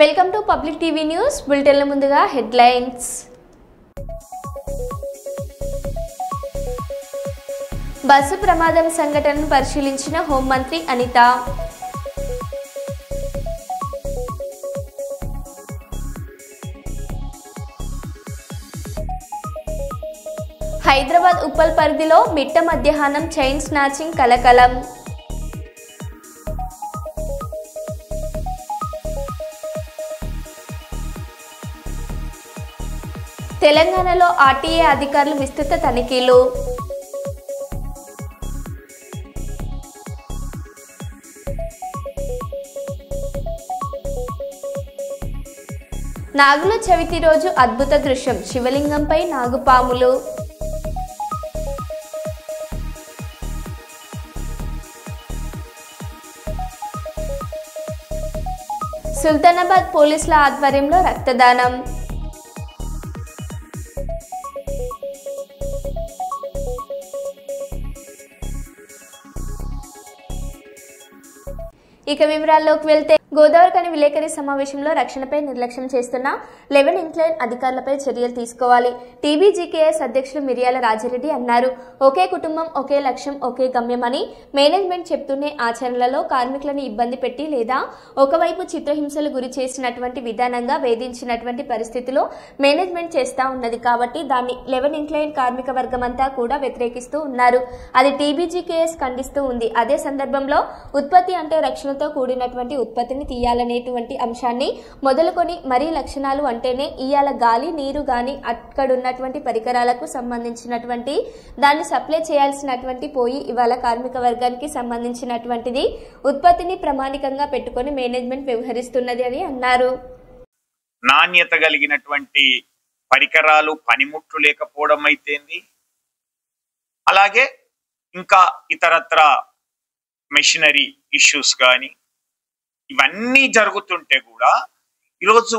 Welcome to public TV news బులెటిన్ల ముందుగా headlines. Bus ప్రమాదం సంఘటనను పరిశీలించిన హోంమంత్రి అనిత. హైదరాబాద్ ఉప్పల్ పరిధిలో మిట్ట మధ్యాహ్నం చైన్ స్నాచింగ్ కలకలం. తెలంగాణలో ఆర్టీఏ అధికారులు విస్తృత తనిఖీలు. నాగుల చవితి రోజు అద్భుత దృశ్యం, శివలింగంపై నాగుపాములు. సుల్తానాబాద్ పోలీసుల ఆధ్వర్యంలో రక్తదానం. ఇక వివరాల్లోకి వెళ్తే, గోదావరిఖని విలేకరి సమావేశంలో రక్షణపై నిర్లక్ష్యం చేస్తున్న 11 ఇంక్లైన్ అధికారులపై చర్యలు తీసుకోవాలి. టీబీజీకేఎస్ అధ్యక్షులు మిర్యాల రాజిరెడ్డి అన్నారు. ఒకే కుటుంబం ఒకే లక్ష్యం ఒకే గమ్యమని మేనేజ్మెంట్ చెప్తూనే ఆచరణలలో కార్మికులను ఇబ్బంది పెట్టి లేదా ఒకవైపు చిత్రహింసలు గురి చేసినటువంటి విధానంగా వేధించినటువంటి పరిస్థితిలో మేనేజ్మెంట్ చేస్తా ఉన్నది. కాబట్టి దాన్ని 11 ఇంక్లైన్ కార్మిక వర్గమంతా కూడా వ్యతిరేకిస్తూ ఉన్నారు. అది టీబీజీకేఎస్ ఖండిస్తూ ఉంది. అదే సందర్భంలో ఉత్పత్తి అంటే రక్షణతో కూడినటువంటి ఉత్పత్తిని తీయాలనేటువంటి అంశాన్ని మొదలుకొని మరీ లక్షణాలు అంటేనే ఇయాల గాలి నీరు గాని అక్కడున్నటువంటి పరికరాలకు సంబంధించినటువంటి దాన్ని సప్లై చేయాల్సినటువంటి పోయి ఇవాళ కార్మిక వర్గానికి సంబంధించినటువంటిది ఉత్పత్తిని ప్రామాణికంగా పెట్టుకొని మేనేజ్మెంట్ వ్యవహరిస్తున్నది అని అన్నారు. నాణ్యత కలిగినటువంటి పరికరాలు పనిముట్లు లేకపోవడం అయితేంది, అలాగే ఇంకా ఇతరత్ర మెషినరీ ఇష్యూస్ కానీ ఇవన్నీ జరుగుతుంటే కూడా ఈరోజు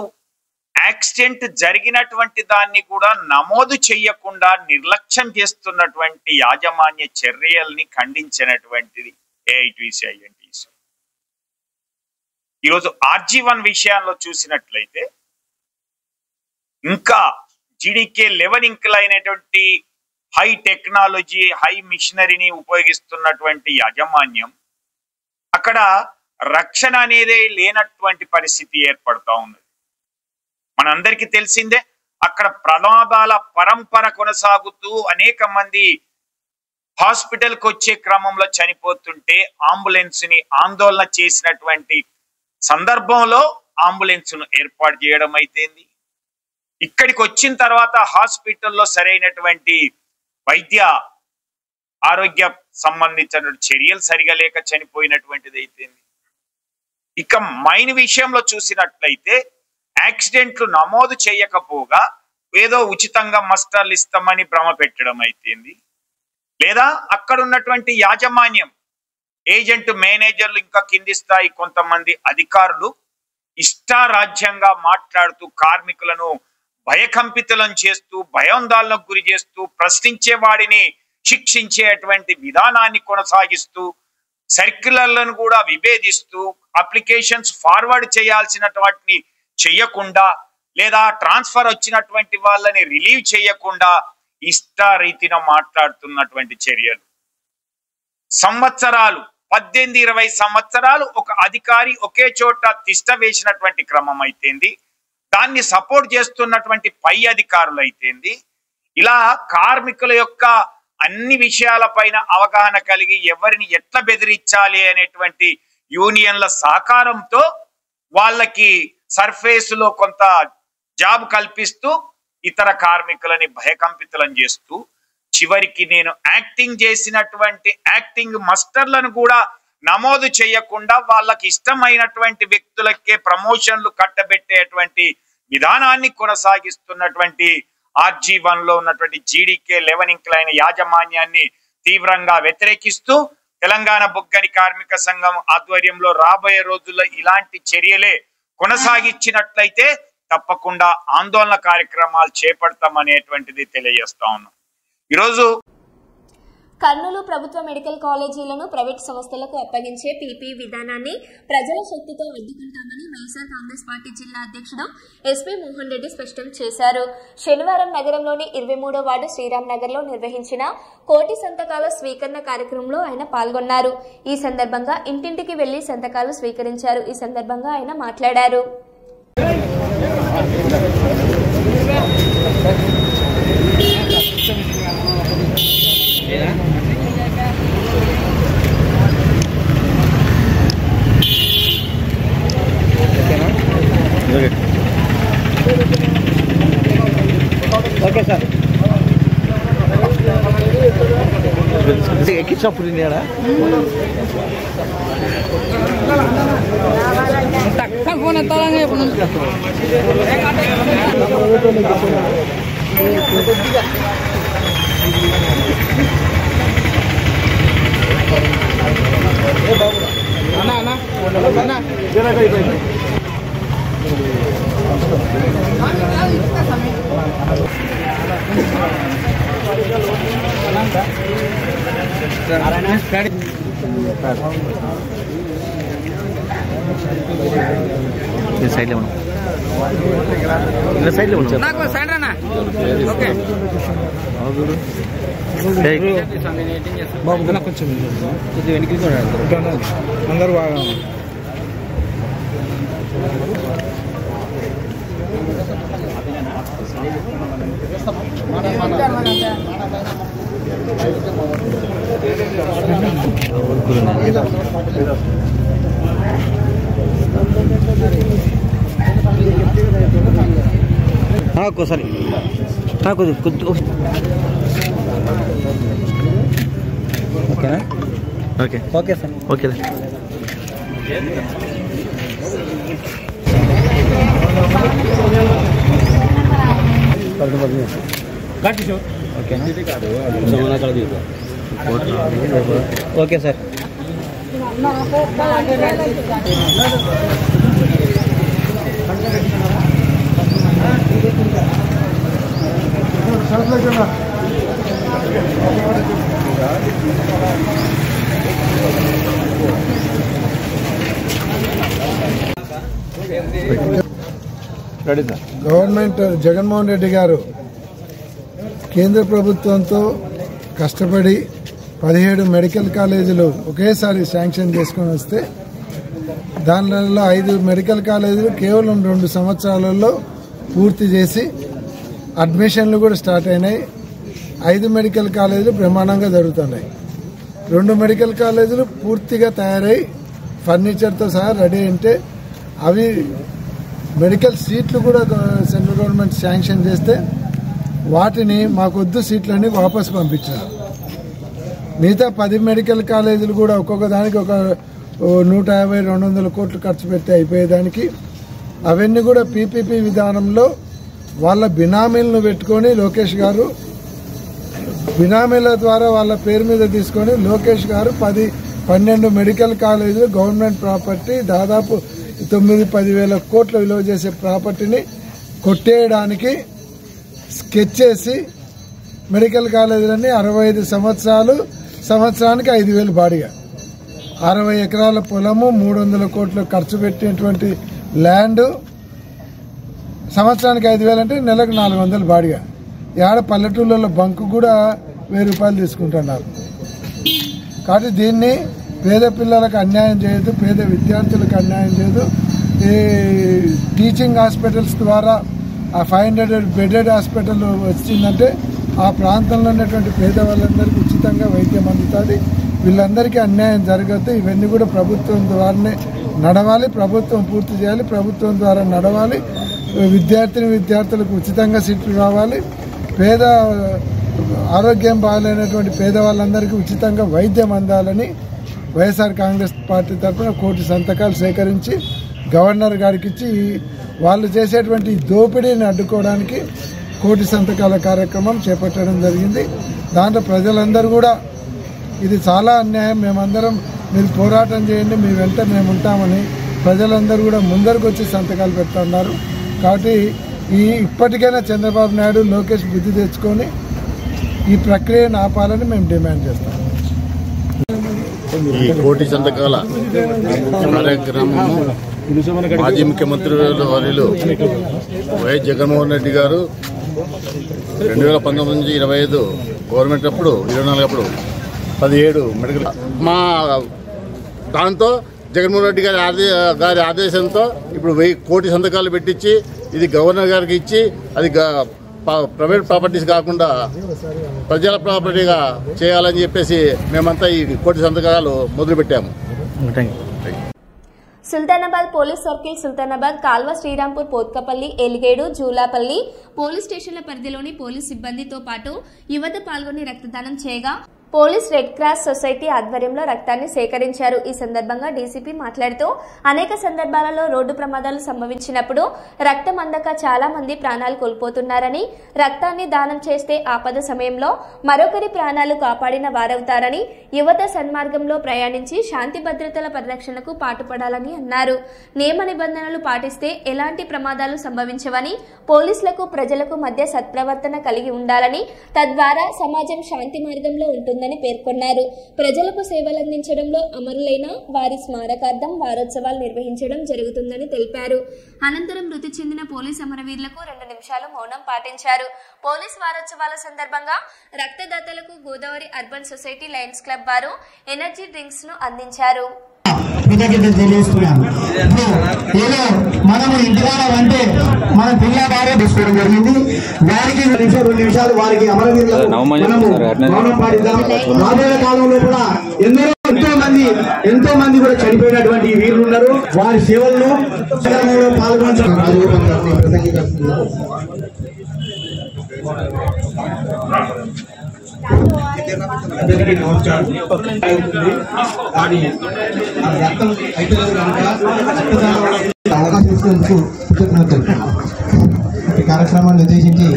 యాక్సిడెంట్ జరిగినటువంటి దాన్ని కూడా నమోదు చేయకుండా నిర్లక్ష్యం చేస్తున్నటువంటి యాజమాన్య చర్యల్ని ఖండించినటువంటిది ఏఐటీసీ ఐఎన్టీసీ. ఈరోజు RG1 విషయాల్లో చూసినట్లయితే ఇంకా జీడీకే 11 ఇంక్లైనటువంటి హై టెక్నాలజీ హై మిషనరీని ఉపయోగిస్తున్నటువంటి యాజమాన్యం అక్కడ రక్షణ అనేది లేనటువంటి పరిస్థితి ఏర్పడతా ఉన్నది. మనందరికీ తెలిసిందే, అక్కడ ప్రమాదాల పరంపర కొనసాగుతూ అనేక మంది హాస్పిటల్కి వచ్చే క్రమంలో చనిపోతుంటే అంబులెన్స్ ని ఆందోళన చేసినటువంటి సందర్భంలో అంబులెన్స్ ను ఏర్పాటు చేయడం అయితేంది, ఇక్కడికి వచ్చిన తర్వాత హాస్పిటల్లో సరైనటువంటి వైద్య ఆరోగ్య సంబంధించిన చర్యలు సరిగా లేక చనిపోయినటువంటిది అయితేంది. ఇక మైన్ విషయంలో చూసినట్లయితే యాక్సిడెంట్లు నమోదు చేయకపోగా ఏదో ఉచితంగా మస్టర్లు ఇస్తామని భ్రమ పెట్టడం అయితేంది, లేదా అక్కడ ఉన్నటువంటి యాజమాన్యం ఏజెంట్ మేనేజర్లు ఇంకా కింది స్థాయి కొంతమంది అధికారులు ఇష్టారాజ్యంగా మాట్లాడుతూ కార్మికులను భయకంపితులను చేస్తూ భయాందోళనకు గురి చేస్తూ ప్రశ్నించే వాడిని శిక్షించేటువంటి విధానాన్ని కొనసాగిస్తూ సర్క్యులర్లను కూడా విభేదిస్తూ అప్లికేషన్స్ ఫార్వర్డ్ చేయాల్సిన వాటిని చేయకుండా లేదా ట్రాన్స్ఫర్ వచ్చినటువంటి వాళ్ళని రిలీవ్ చేయకుండా ఇష్టారీతిన మాట్లాడుతున్నటువంటి చర్యలు. సంవత్సరాలు 18-20 సంవత్సరాలు ఒక అధికారి ఒకే చోట తిష్ట వేసినటువంటి క్రమం అయితేంది, దాన్ని సపోర్ట్ చేస్తున్నటువంటి పై అధికారులు అయితేంది, ఇలా కార్మికుల యొక్క అన్ని విషయాలపైన అవగాహన కలిగి ఎవరిని ఎట్లా బెదిరించాలి అనేటువంటి యూనియన్ల సహకారంతో వాళ్ళకి సర్ఫేస్ లో కొంత జాబ్ కల్పిస్తూ ఇతర కార్మికులని భయకంపితులను చేస్తూ చివరికి నేను యాక్టింగ్ చేసినటువంటి యాక్టింగ్ మస్టర్లను కూడా నమోదు చేయకుండా వాళ్ళకి ఇష్టమైనటువంటి వ్యక్తులకే ప్రమోషన్లు కట్టబెట్టేటువంటి విధానాన్ని కొనసాగిస్తున్నటువంటి RG1 లో ఉన్నటువంటి జీడీకే 11 ఇంక్లైన్ యాజమాన్యాన్ని తీవ్రంగా వ్యతిరేకిస్తూ తెలంగాణ బొగ్గని కార్మిక సంఘం ఆధ్వర్యంలో రాబోయే రోజుల్లో ఇలాంటి చర్యలే కొనసాగించినట్లయితే తప్పకుండా ఆందోళన కార్యక్రమాలు చేపడతామనేటువంటిది తెలియజేస్తా ఉన్నాం. ఈరోజు కర్నూలు ప్రభుత్వ మెడికల్ కాలేజీలను ప్రైవేట్ సంస్థలకు అప్పగించే పీపీ విధానాన్ని ప్రజల శక్తితో అడ్డుకుంటామని వైఎస్ఆర్ కాంగ్రెస్ పార్టీ జిల్లా అధ్యక్షుడు ఎస్పీ మోహన్ రెడ్డి స్పష్టం చేశారు. శనివారం నగరంలోని 23వ వార్డు శ్రీరామ్ నగర్ లో నిర్వహించిన కోటి సంతకాల స్వీకరణ కార్యక్రమంలో ఆయన పాల్గొన్నారు. ఈ సందర్భంగా ఇంటింటికి వెళ్లి సంతకాలు స్వీకరించారు. ఈ సందర్భంగా ఆయన మాట్లాడారు. ఓకే సార్ ఎక్కించినప్పుడు ఫోన్ ఎత్తాలని అన్నా సైడ్ నాకు సైడ్ రానా ఓకే బాబు కొంచెం వెనక్కి అందరూ బాగా ఒక్కోసారి ఓకేనా okay okay sir okay okay sir government Jaganmohan Reddy గారు కేంద్ర ప్రభుత్వంతో కష్టపడి 17 మెడికల్ కాలేజీలు ఒకేసారి శాంక్షన్ చేసుకొని వస్తే దానిలో 5 మెడికల్ కాలేజీలు కేవలం 2 సంవత్సరాలలో పూర్తి చేసి అడ్మిషన్లు కూడా స్టార్ట్ అయినాయి. 5 మెడికల్ కాలేజీలు బ్రహ్మాండంగా జరుగుతున్నాయి. 2 మెడికల్ కాలేజీలు పూర్తిగా తయారై ఫర్నిచర్తో సహా రెడీ అంటే అవి మెడికల్ సీట్లు కూడా సెంట్రల్ గవర్నమెంట్ శాంక్షన్ చేస్తే వాటిని మాకొద్దు సీట్లని వాపసు పంపించారు. మిగతా 10 మెడికల్ కాలేజీలు కూడా ఒక్కొక్క దానికి ఒక 150-200 కోట్లు ఖర్చు పెట్టి అయిపోయేదానికి అవన్నీ కూడా పీపీపీ విధానంలో వాళ్ళ బినామీలను పెట్టుకొని లోకేష్ గారు బినామీల ద్వారా వాళ్ళ పేరు మీద తీసుకొని లోకేష్ గారు 10-12 మెడికల్ కాలేజీలు గవర్నమెంట్ ప్రాపర్టీ దాదాపు 9-10 వేల కోట్ల విలువ చేసే ప్రాపర్టీని కొట్టేయడానికి స్కెచ్ చేసి మెడికల్ కాలేజీలన్నీ 65 సంవత్సరాలు సంవత్సరానికి 5,000 బాడిగా 60 ఎకరాల పొలము 300 కోట్లు ఖర్చు పెట్టినటువంటి ల్యాండ్ సంవత్సరానికి 5,000 అంటే నెలకు 400 బాడిగా. ఏడ పల్లెటూళ్ళలో బంకు కూడా 1000 రూపాయలు తీసుకుంటున్నారు. కాబట్టి దీన్ని పేద పిల్లలకు అన్యాయం చేయదు, పేద విద్యార్థులకు అన్యాయం చేయదు. ఈ టీచింగ్ హాస్పిటల్స్ ద్వారా ఆ 500 బెడెడ్ హాస్పిటల్ వచ్చిందంటే ఆ ప్రాంతంలో ఉన్నటువంటి పేదవాళ్ళందరికీ ఉచితంగా వైద్యం అందుతుంది. వీళ్ళందరికీ అన్యాయం జరగద్దు. ఇవన్నీ కూడా ప్రభుత్వం ద్వారానే నడవాలి, ప్రభుత్వం పూర్తి చేయాలి, ప్రభుత్వం ద్వారా నడవాలి. విద్యార్థులకు ఉచితంగా సీట్లు రావాలి. పేద ఆరోగ్యం బాగాలేనటువంటి పేదవాళ్ళందరికీ ఉచితంగా వైద్యం అందాలని వైఎస్ఆర్ కాంగ్రెస్ పార్టీ తరఫున 1 కోటి సంతకాలు సేకరించి గవర్నర్ గారికి ఇచ్చి వాళ్ళు చేసేటువంటి దోపిడీని అడ్డుకోవడానికి 1 కోటి సంతకాల కార్యక్రమం చేపట్టడం జరిగింది. దాంట్లో ప్రజలందరూ కూడా ఇది చాలా అన్యాయం, మేమందరం మీరు పోరాటం చేయండి, మీ వెంట మేము ఉంటామని ప్రజలందరూ కూడా ముందరకు వచ్చి సంతకాలు పెడుతున్నారు. కాబట్టి ఇప్పటికైనా చంద్రబాబు నాయుడు లోకేష్ బుద్ధి తెచ్చుకొని ఈ ప్రక్రియను ఆపాలని మేము డిమాండ్ చేస్తాం. ఈ కోటి సంతకాల కార్యక్రమము మాజీ ముఖ్యమంత్రి వర్యులు వైఎస్ జగన్మోహన్ రెడ్డి గారు 2019 నుంచి 25 గవర్నమెంట్ అప్పుడు 24 అప్పుడు 17 మెడికల్ మా దాంతో జగన్మోహన్ రెడ్డి గారి ఆదేశంతో ఇప్పుడు 1000 కోటి సంతకాలు పెట్టించి ఇది గవర్నర్ గారికి ఇచ్చి అది ప్రైవేట్ ప్రాపర్టీస్ కాకుండా ప్రజల ప్రాపర్టీగా చేయాలని చెప్పేసి మేమంతా ఈ కోటి సంతకాలు మొదలుపెట్టాము. సుల్తానాబాద్ పోలీస్ సర్కిల్, సుల్తానాబాద్, కాల్వ, శ్రీరాంపూర్, పోత్కపల్లి, ఎలిగేడు, జూలాపల్లి పోలీస్ స్టేషన్ల పరిధిలోని పోలీస్ సిబ్బందితో పాటు యువత పాల్గొని రక్తదానం చేయగా పోలీస్ రెడ్ క్రాస్ సొసైటీ ఆధ్వర్యంలో రక్తాన్ని సేకరించారు. ఈ సందర్భంగా డీసీపీ మాట్లాడుతూ అనేక సందర్భాలలో రోడ్డు ప్రమాదాలు సంభవించినప్పుడు రక్తం అందక చాలా మంది ప్రాణాలు కోల్పోతున్నారని, రక్తాన్ని దానం చేస్తే ఆపద సమయంలో మరొకరి ప్రాణాలు కాపాడిన వారవుతారని, యువత సన్మార్గంలో ప్రయాణించి శాంతి భద్రతల పరిరక్షణకు పాటుపడాలని అన్నారు. నియమ నిబంధనలు పాటిస్తే ఎలాంటి ప్రమాదాలు సంభవించవని, పోలీసులకు ప్రజలకు మధ్య సత్ప్రవర్తన కలిగి ఉండాలని, తద్వారా సమాజం శాంతి మార్గంలో ఉంటుందని పేర్కొన్నారు. ప్రజలకు సేవలందించడంలో అమరులైన వారి స్మారకార్థం వారోత్సవాలు నిర్వహించడం జరుగుతుందని తెలిపారు. అనంతరం మృతి చెందిన పోలీస్ అమరవీరులకు 2 నిమిషాలు మౌనం పాటించారు. పోలీస్ వారోత్సవాల సందర్భంగా రక్తదాతలకు Godavari urban society lions club వారు ఎనర్జీ డ్రింక్స్ ను అందించారు. కృతజ్ఞతలు తెలియజేస్తున్నాను. ఏదో మనము ఇంటికాడ అంటే మన పిల్ల బాగా తీసుకోవడం జరిగింది. వారికి 2 నిమిషాలు వారికి అమరవీరులకు మనము మౌనం పాటిద్దాం. రాబోయే కాలంలో కూడా ఎంతో మంది కూడా చనిపోయినటువంటి వీరులు ఉన్నారు. వారి సేవలను పాల్గొనడం అందరికీ నమస్కారం. రక్తం అయిపోలేదు కనుక అవకాశం ఇచ్చినందుకు కృతజ్ఞతలు. ఈ కార్యక్రమాన్ని ఉద్దేశించి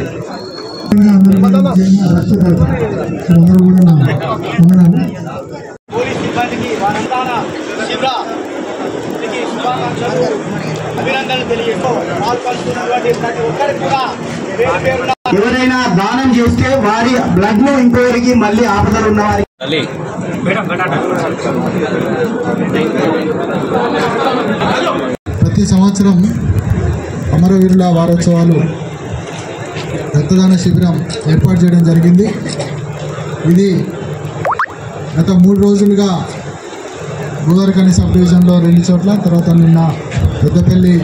పోలీస్ సిబ్బందికి వారంతా శుభాకాంక్షలు, అభినందనలు తెలియజేస్తూ పాల్పంచుతున్నటువంటి ప్రతి ఒక్కరికి కూడా ఎవరైనా దానం చేస్తే వారి బ్లడ్ ను ఇంకోరికి మళ్ళీ ఆపదలు ఉన్న వారికి ప్రతి సంవత్సరం అమరవీరుల వారోత్సవాలు రక్తదాన శిబిరం ఏర్పాటు చేయడం జరిగింది. ఇది గత 3 రోజులుగా గోదావరిఖని సబ్ డివిజన్లో 2 చోట్ల, తర్వాత నిన్న పెద్దపల్లి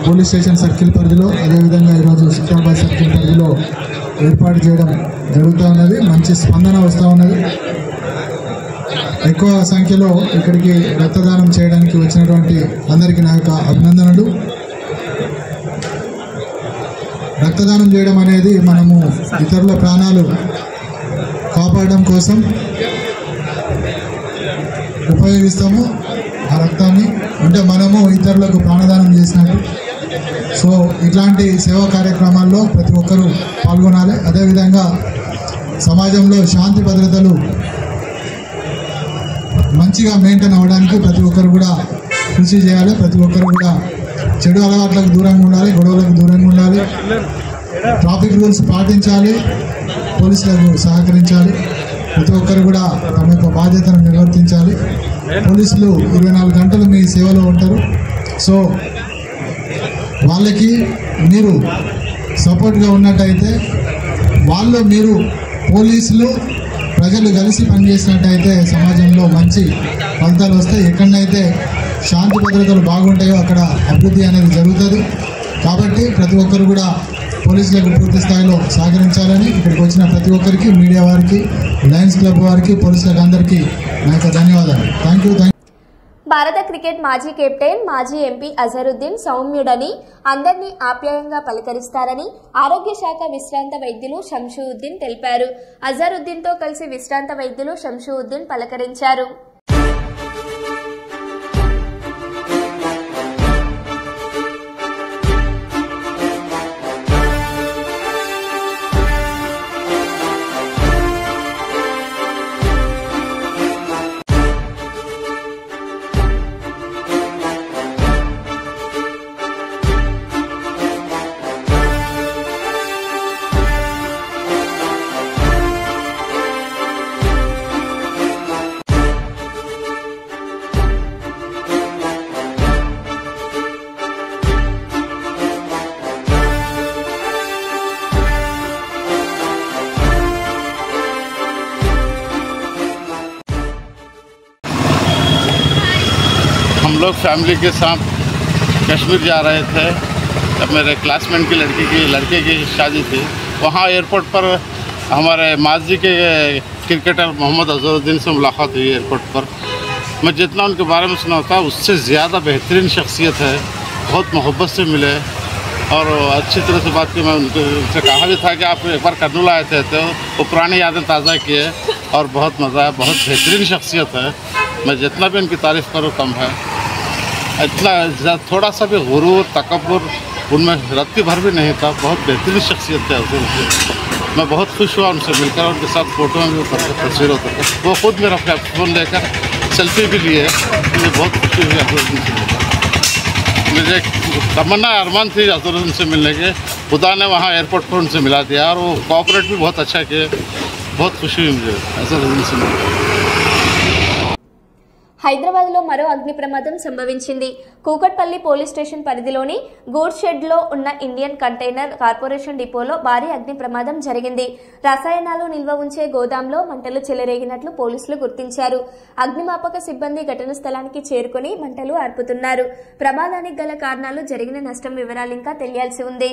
పోలీస్ స్టేషన్ సర్కిల్ పరిధిలో, అదేవిధంగా ఈరోజు సుల్తానాబాద్ సర్కిల్ పరిధిలో ఏర్పాటు చేయడం జరుగుతూ ఉన్నది. మంచి స్పందన వస్తూ ఉన్నది. ఎక్కువ సంఖ్యలో ఇక్కడికి రక్తదానం చేయడానికి వచ్చినటువంటి అందరికీ నా యొక్క అభినందనలు. రక్తదానం చేయడం అనేది మనము ఇతరుల ప్రాణాలు కాపాడడం కోసం ఉపయోగిస్తాము. ఆ రక్తాన్ని అంటే మనము ఇతరులకు ప్రాణదానం చేసినట్టు. సో ఇట్లాంటి సేవా కార్యక్రమాల్లో ప్రతి ఒక్కరూ పాల్గొనాలి. అదేవిధంగా సమాజంలో శాంతి భద్రతలు మంచిగా మెయింటైన్ అవ్వడానికి ప్రతి ఒక్కరు కూడా కృషి చేయాలి. ప్రతి ఒక్కరు కూడా చెడు అలవాట్లకు దూరంగా ఉండాలి, గొడవలకు దూరంగా ఉండాలి, ట్రాఫిక్ రూల్స్ పాటించాలి, పోలీసులకు సహకరించాలి. ప్రతి ఒక్కరు కూడా తమ యొక్క బాధ్యతను నిర్వర్తించాలి. పోలీసులు 24 గంటలు మీ సేవలో ఉంటారు. సో వాళ్ళకి మీరు సపోర్ట్గా ఉన్నట్టయితే, మీరు పోలీసులు ప్రజలు కలిసి పనిచేసినట్టయితే సమాజంలో మంచి ఫలితాలు వస్తాయి. ఎక్కడైతే శాంతి భద్రతలు బాగుంటాయో అక్కడ అభివృద్ధి అనేది జరుగుతుంది. కాబట్టి ప్రతి ఒక్కరు కూడా పోలీసులకు పూర్తి స్థాయిలో సహకరించాలని ఇక్కడికి వచ్చిన ప్రతి ఒక్కరికి, మీడియా వారికి, లయన్స్ క్లబ్ వారికి, పోలీసులకు అందరికీ నా యొక్క ధన్యవాదాలు. Thank you. భారత క్రికెట్ మాజీ కెప్టెన్, మాజీ ఎంపీ అజరుద్దీన్ సౌమ్యుడని, అందరినీ ఆప్యాయంగా పలకరిస్తారని ఆరోగ్య శాఖ విశ్రాంత వైద్యులు షంషుద్దీన్ తెలిపారు. అజరుద్దీన్తో కలిసి విశ్రాంత వైద్యులు షంషుద్దీన్ పలకరించారు. लोग फैमिली के साथ कश्मीर जा रहे थे। जब मेरे क्लासमेट की लड़के की शादी थी, वहाँ एयरपोर्ट पर हमारे माजी के क्रिकेटर मोहम्मद अजहरुद्दीन से मुलाकात हुई एयरपोर्ट पर। मैं जितना उनके बारे में सुना था उससे ज़्यादा बेहतरीन शख्सियत है, बहुत मोहब्बत से मिले और अच्छी तरह से बात की। मैं उनसे कहा भी था कि आप एक बार कर्नूल आए थे तो वो पुरानी यादें ताज़ा किए और बहुत मज़ा आया। बहुत बेहतरीन शख्सियत है, मैं जितना भी उनकी तारीफ़ करूँ कम है। इतना थोड़ा सा भी गुरूर तकब्बुर उनमें रत्ती भर भी नहीं था। बहुत बेहतरीन शख्सियत है उनकी। मैं बहुत खुश हुआ उनसे मिलकर, उनके साथ फ़ोटो में भी उतरकर तस्वीरों उतर। वो खुद मेरा फ़ोन लेकर सेल्फी भी लिए। मुझे बहुत खुशी हुई अजहरुद्दीन से मिलकर। मुझे तमन्ना अरमान थी अजहरुद्दीन से मिलने के, खुदा ने वहाँ एयरपोर्ट पर उनसे मिला दिया और वो कोऑपरेट भी बहुत अच्छा किए। बहुत खुशी हुई मुझे अजहरुद्दीन से मिलकर। హైదరాబాద్లో మరో అగ్ని ప్రమాదం సంభవించింది. కూకట్పల్లి పోలీస్ స్టేషన్ పరిధిలోని గూడ్స్ షెడ్లో ఉన్న ఇండియన్ కంటైనర్ కార్పొరేషన్ డిపోలో భారీ అగ్ని ప్రమాదం జరిగింది. రసాయనాలు నిల్వ ఉంచే గోదాంలో మంటలు చెలరేగినట్లు పోలీసులు గుర్తించారు. అగ్నిమాపక సిబ్బంది ఘటనా స్థలానికి చేరుకుని మంటలు ఆర్పుతున్నారు. ప్రమాదానికి గల కారణాలు, జరిగిన నష్టం వివరాలు ఇంకా తెలియాల్సి ఉంది.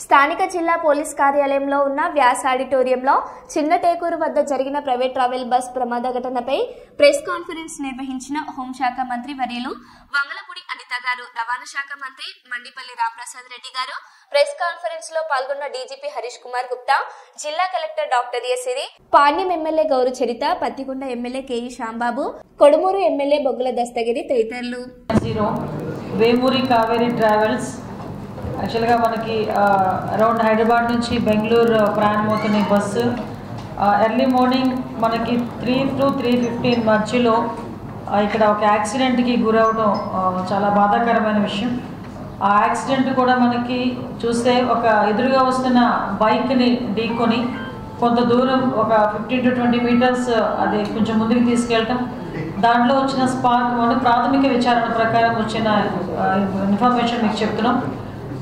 స్థానిక జిల్లా పోలీస్ కార్యాలయంలో ఉన్న వ్యాస్ ఆడిటోరియంలో చిన్న టేకూరు వద్ద జరిగిన ప్రైవేట్ ట్రావెల్ బస్ ప్రమాద ఘటనపై ప్రెస్ కాన్ఫరెన్స్ నిర్వహించిన హోంశాఖ మంత్రి వర్యులు వంగలపూడి అనిత గారు, రవాణా శాఖ మంత్రి మండిపల్లి రాంప్రసాద్ రెడ్డి గారు, ప్రెస్ కాన్ఫరెన్స్ లో పాల్గొన్న డీజీపీ హరీష్ కుమార్ గుప్తా, జిల్లా కలెక్టర్ డాక్టర్ ఎసిరి, Panyam MLA Gowru Charitha, Pattikonda MLA KE Shyambabu, Kodumur MLA Boggula Dastagiri తదితరులు. వేమూరి కావేరీ ట్రావెల్స్ యాక్చువల్గా మనకి అరౌండ్ హైదరాబాద్ నుంచి బెంగళూరు ప్రయాణమవుతున్న బస్సు ఎర్లీ మార్నింగ్ మనకి 3 to 3:15 మధ్యలో ఇక్కడ ఒక యాక్సిడెంట్కి గురవడం చాలా బాధాకరమైన విషయం. ఆ యాక్సిడెంట్ కూడా మనకి చూస్తే ఒక ఎదురుగా వస్తున్న బైక్ని ఢీకొని కొంత దూరం ఒక 15 to 20 మీటర్స్ అది కొంచెం ముందుకు తీసుకెళ్ళటం, దాంట్లో వచ్చిన స్పార్క్ ప్రాథమిక విచారణ ప్రకారం వచ్చిన ఇన్ఫర్మేషన్ మీకు చెప్తున్నాం.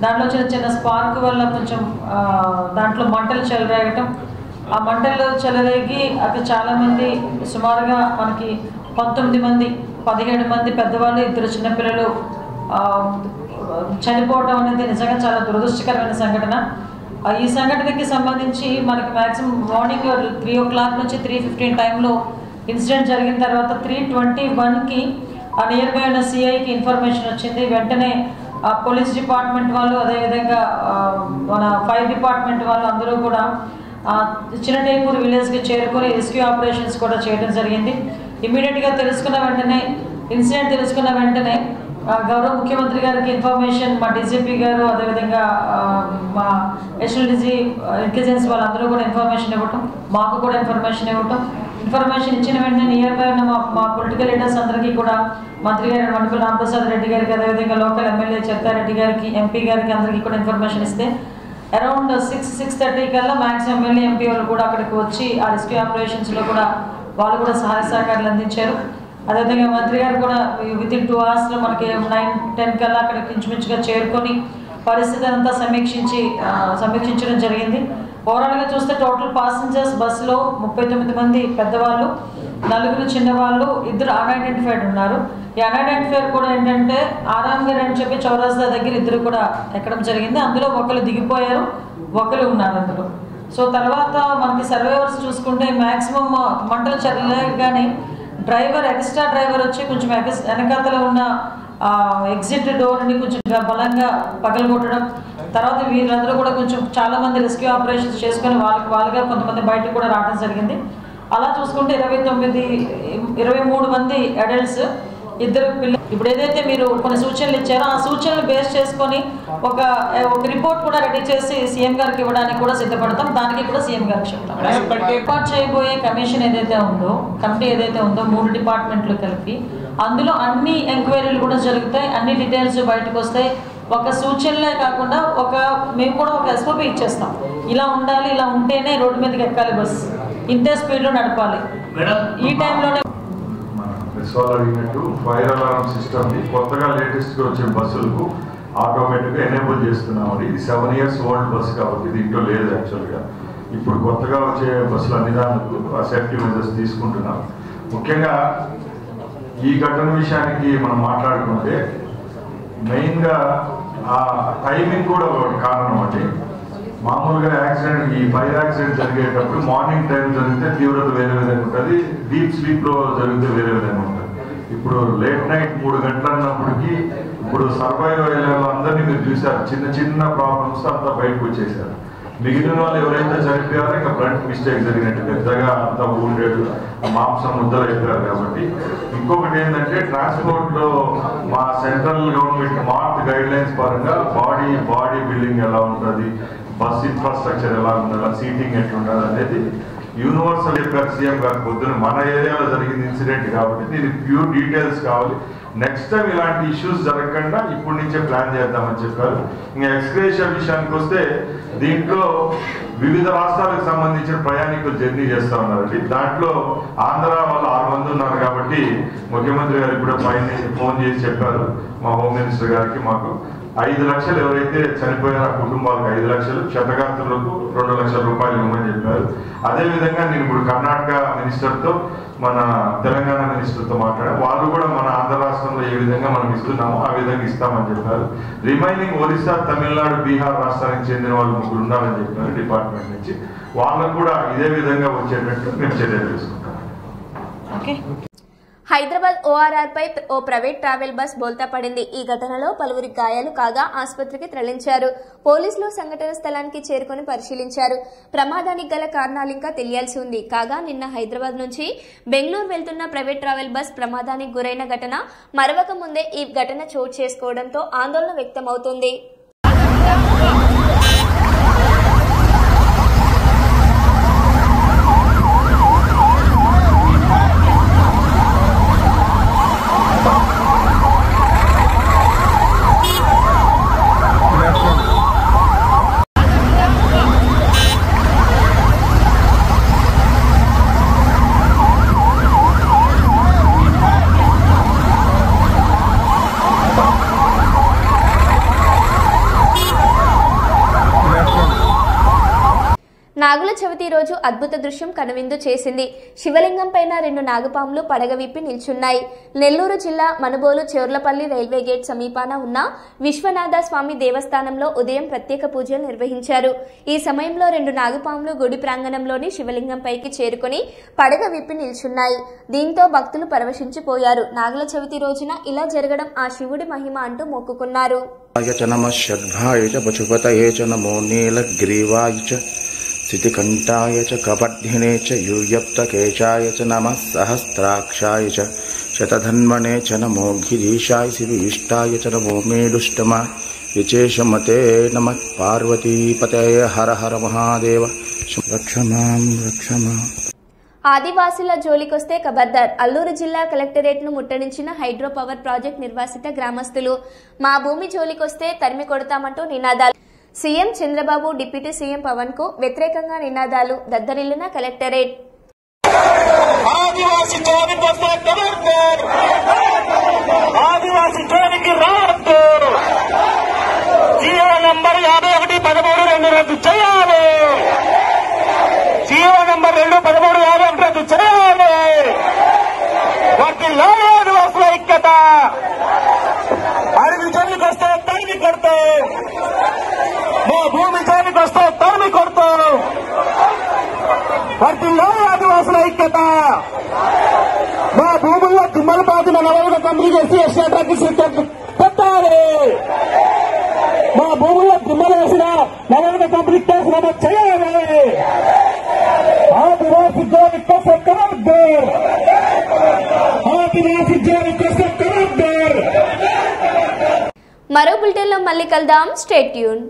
దాంట్లో చిన్న స్పార్క్ వల్ల కొంచెం దాంట్లో మంటలు చెలరేగటం, ఆ మంటలు చెలరేగి అక్కడ చాలామంది సుమారుగా మనకి 19 మంది, 17 మంది పెద్దవాళ్ళు, 2 చిన్నపిల్లలు చనిపోవడం అనేది నిజంగా చాలా దురదృష్టకరమైన సంఘటన. ఈ సంఘటనకి సంబంధించి మనకి మ్యాక్సిమం మార్నింగ్ 3 o'clock నుంచి 3:15 టైంలో ఇన్సిడెంట్ జరిగిన తర్వాత 3:21కి ఆ నియర్ బై ఉన్న సిఐకి ఇన్ఫర్మేషన్ వచ్చింది. వెంటనే పోలీస్ డిపార్ట్మెంట్ వాళ్ళు, అదేవిధంగా మన ఫైర్ డిపార్ట్మెంట్ వాళ్ళు అందరూ కూడా చిన్న టేకూరు విలేజ్కి చేరుకొని రెస్క్యూ ఆపరేషన్స్ కూడా చేయడం జరిగింది. ఇమీడియట్గా ఇన్సిడెంట్ తెలుసుకున్న వెంటనే గౌరవ ముఖ్యమంత్రి గారికి ఇన్ఫర్మేషన్ మా డీజీపీ గారు, అదేవిధంగా మా ఎస్ఎల్డీజీ ఇంటెలిజెన్స్ వాళ్ళందరూ కూడా ఇన్ఫర్మేషన్ ఇవ్వటం, మాకు కూడా ఇన్ఫర్మేషన్ ఇచ్చిన వెంటనే నియర్ బై ఉన్న మా పొలిటికల్ లీడర్స్ అందరికీ కూడా మంత్రి గారు మండిపల్లి రాంప్రసాద్ రెడ్డి గారికి, అదేవిధంగా లోకల్ ఎమ్మెల్యే చెత్తారెడ్డి గారికి, ఎంపీ గారికి అందరికీ కూడా ఇన్ఫర్మేషన్ ఇస్తే అరౌండ్ 6-6:30 కల్లా మ్యాక్సిమం ఎమ్మెల్యే ఎంపీ వాళ్ళు కూడా అక్కడికి వచ్చి ఆ రెస్క్యూ ఆపరేషన్స్లో కూడా వాళ్ళు కూడా సహాయ సహకారాలు అందించారు. అదేవిధంగా మంత్రి గారు కూడా వితిన్ 2 hours మనకి 9-10 కల్లా అక్కడికి ఇంచుమించుగా చేరుకొని పరిస్థితి అంతా సమీక్షించడం జరిగింది. ఓవరాల్గా చూస్తే టోటల్ పాసెంజర్స్ బస్సులో 39 మంది పెద్దవాళ్ళు, 4 చిన్నవాళ్ళు, 2 అన్ఐడెంటిఫైడ్ ఉన్నారు. ఈ అన్ఐడెంటిఫైడ్ కూడా ఏంటంటే ఆరాంగర్ అని చెప్పి చౌరాస్తా దగ్గర 2 కూడా ఎక్కడం జరిగింది. అందులో ఒకరు దిగిపోయారు, ఒకరు ఉన్నారు అందులో. సో తర్వాత మనకి సర్వైవర్స్ చూసుకుంటే మ్యాక్సిమం మంటలు చెల్లగానే ఎక్స్ట్రా డ్రైవర్ వచ్చి కొంచెం వెనకాతలో ఉన్న ఎగ్జిట్ డోర్ని కొంచెం బలంగా పగలగొట్టడం, తర్వాత వీళ్ళందరూ కూడా కొంచెం చాలామంది రెస్క్యూ ఆపరేషన్స్ చేసుకొని వాళ్ళుగా కొంతమంది బయటకు కూడా రావడం జరిగింది. అలా చూసుకుంటే 23 మంది అడల్ట్స్, 2 పిల్లలు ఇప్పుడు ఏదైతే మీరు కొన్ని సూచనలు ఇచ్చారో ఆ సూచనలు బేస్ చేసుకొని ఒక రిపోర్ట్ కూడా రెడీ చేసి సీఎం గారికి ఇవ్వడానికి కూడా సిద్ధపడతాం. దానికి కూడా సీఎం గారికి చెప్తాం. ఏర్పాటు చేయబోయే కమిషన్ ఏదైతే ఉందో, కమిటీ ఏదైతే ఉందో 3 డిపార్ట్మెంట్లు కలిపి, అందులో అన్ని ఎంక్వైరీలు కూడా జరుగుతాయి, అన్ని డీటెయిల్స్ బయటకు వస్తాయి. ఒక సూచనలే కాకుండా మేము కూడా ఒక ఎస్ఓపి ఇచ్చేస్తాం. ఇలా ఉండాలి, ఇలా ఉంటేనే రోడ్డు మీదకి ఎక్కాలి, బస్ ఇంతే స్పీడ్లో నడపాలి. ఈ టైంలోనే అడిగినట్టు ఫైర్ అలారం సిస్టమ్ కొత్తగా లేటెస్ట్గా వచ్చే బస్సులకు ఆటోమేటిక్గా ఎనేబుల్ చేస్తున్నామని. ఇది 7 years ఓల్డ్ బస్సు కాబట్టి దీంట్లో లేదు యాక్చువల్గా. ఇప్పుడు కొత్తగా వచ్చే బస్సులు అన్ని దానికి సేఫ్టీ మెజర్స్ తీసుకుంటున్నాం. ముఖ్యంగా ఈ ఘటన విషయానికి మనం మాట్లాడుకుంటే మెయిన్గా ఆ టైమింగ్ కూడా ఒక కారణం అండి. మామూలుగా యాక్సిడెంట్, ఈ ఫైర్ యాక్సిడెంట్ జరిగేటప్పుడు మార్నింగ్ టైం జరిగితే తీవ్రత వేరే విధంగా ఉంటుంది, డీప్ స్లీప్లో జరిగితే వేరే విధంగా ఉంటుంది. ఇప్పుడు లేట్ నైట్ 3 గంటలు అన్నప్పటికీ ఇప్పుడు సర్వైవ్ అయ్యే వాళ్ళందరినీ మీరు చూశారు, చిన్న చిన్న ప్రాబ్లమ్స్ అంతా బయటకు వచ్చేసారు. మిగిలిన వాళ్ళు ఎవరైతే చనిపోయారో ఇంకా బ్లడ్ మిస్టేక్ జరిగినట్టు పెద్దగా అంతా ఊండేడు మాంసం ముద్దలు అయిపోయారు. కాబట్టి ఇంకొకటి ఏంటంటే ట్రాన్స్పోర్ట్లో మా central government mark guide lines పరంగా బాడీ బిల్డింగ్ ఎలా ఉంటుంది, బస్ ఇన్ఫ్రాస్ట్రక్చర్ ఎలా ఉండాలి, సీటింగ్ ఎట్లుండాలి అనేది యూనివర్సల్ చెప్పారు సీఎం గారు పొద్దున. మన ఏరియాలో జరిగింది ఇన్సిడెంట్ కాబట్టి దీనికి ప్యూర్ డీటెయిల్స్ కావాలి. నెక్స్ట్ టైం ఇలాంటి ఇష్యూస్ జరగకుండా ఇప్పటి నుంచే ప్లాన్ చేద్దామని చెప్పారు. ఇంకా ఎక్స్గ్రేషియా విషయానికి వస్తే దీంట్లో వివిధ రాష్ట్రాలకు సంబంధించిన ప్రయాణికులు జర్నీ చేస్తూ ఉన్నారండి. దాంట్లో ఆంధ్ర వాళ్ళు 6 మంది ఉన్నారు కాబట్టి ముఖ్యమంత్రి గారు ఇప్పుడు పైన ఫోన్ చేసి చెప్పారు మా హోమ్ మినిస్టర్ గారికి, మాకు 5 లక్షలు ఎవరైతే చనిపోయారో ఆ కుటుంబాలకు 5 లక్షలు, క్షతగాత్రులకు 2 లక్షల రూపాయలు ఇవ్వమని చెప్పారు. అదేవిధంగా నేను ఇప్పుడు కర్ణాటక మినిస్టర్తో మన తెలంగాణ మినిస్టర్తో మాట్లాడారు. వాళ్ళు కూడా మన ఆంధ్ర రాష్ట్రంలో ఏ విధంగా మనం ఇస్తున్నామో ఆ విధంగా ఇస్తామని చెప్పారు. రిమైనింగ్ ఒరిస్సా, తమిళనాడు, బీహార్ రాష్ట్రానికి చెందిన వాళ్ళు 3 ఉన్నారని చెప్పారు డిపార్ట్మెంట్ నుంచి. వాళ్ళకు కూడా ఇదే విధంగా వచ్చేటట్టు మేము చర్యలు తీసుకుంటాం. హైదరాబాద్ ORR పై ఓ ప్రైవేట్ ట్రావెల్ బస్ బోల్తా పడింది. ఈ ఘటనలో పలువురి గాయాలు కాగా ఆసుపత్రికి తరలించారు. పోలీసులు సంఘటన స్థలానికి చేరుకుని పరిశీలించారు. ప్రమాదానికి గల కారణాలు ఇంకా తెలియాల్సి ఉంది. కాగా నిన్న హైదరాబాద్ నుంచి బెంగళూరు వెళ్తున్న ప్రైవేట్ ట్రావెల్ బస్ ప్రమాదానికి గురైన ఘటన మరవక ముందే ఈ ఘటన చోటు చేసుకోవడంతో ఆందోళన వ్యక్తమవుతుంది. నాగుల చవితి రోజు అద్భుత దృశ్యం కనువిందు చేసింది. శివలింగం పైన 2 నాగపాములు పడగ విప్పి నిల్చున్నాయి. నెల్లూరు జిల్లా మనుబోలు చెర్లపల్లి రైల్వే గేట్ సమీపాన ఉన్న విశ్వనాథ స్వామి దేవస్థానంలో ఉదయం ప్రత్యేక పూజలు నిర్వహించారు. ఈ సమయంలో 2 నాగపాములు గుడి ప్రాంగణంలోని శివలింగం పైకి చేరుకుని పడగ విప్పి నిల్చున్నాయి. దీంతో భక్తులు పరవశించిపోయారు. నాగుల చవితి రోజున ఇలా జరగడం ఆ శివుడి మహిమ అంటూ మొక్కుకున్నారు. స్థితికంఠాయ చ కపర్ధినే చ యూయప్తకేశాయ చ నమః సహస్రాక్షాయ చ శతధన్వనే చ నమో గిరీశాయ శివిష్టాయ చ నమో మేడుష్టమా విశేషమతే నమః పార్వతీపతయ హర హర మహాదేవ రక్షమాం రక్షమా. ఆదివాసుల జోలికొస్తే ఖబర్దార్. అల్లూరు జిల్లా కలెక్టరేట్ ను ముట్టడించిన హైడ్రో పవర్ ప్రాజెక్ట్ నిర్వాసిత గ్రామస్తులు. మా భూమి జోలికొస్తే తరిమి కొడతామంటూ నినాదాలు. CM Chandrababu, deputy CM Pawan కు వ్యతిరేకంగా నినాదాలు. దద్దరిల్లిన కలెక్టరేట్. ఆదివాసి జోలికి రావద్దు. జీవో నంబర్ 5113 రద్దు చేయాలి. జీవో నంబర్ 21351 రద్దు చేయాలి. వాటి ఆదివాసుల ఐక్యత. అడవి జోలికి వస్తే తరిమి కొడతాం. మా భూమి జోలికి వస్తే తరిమి కొడతాం. వాటి ఆదివాసుల ఐక్యత. మా భూముల్లో దిమ్మలు పాతిన నలభై కంపెనీ చేసి ఎస్టీ పెట్టాలి. మా భూముల్లో దిమ్మలు వేసిన నలభై కంపెనీ కేసు నమోదు చేయాలి. ఆదివాసి జోలికి వస్తే కరాబ్దార్. ఆదివాసి జోలికి వస్తే కరాబ్దార్. మరో బులెటిన్లో మళ్ళీ కలుద్దాం. Stay tune.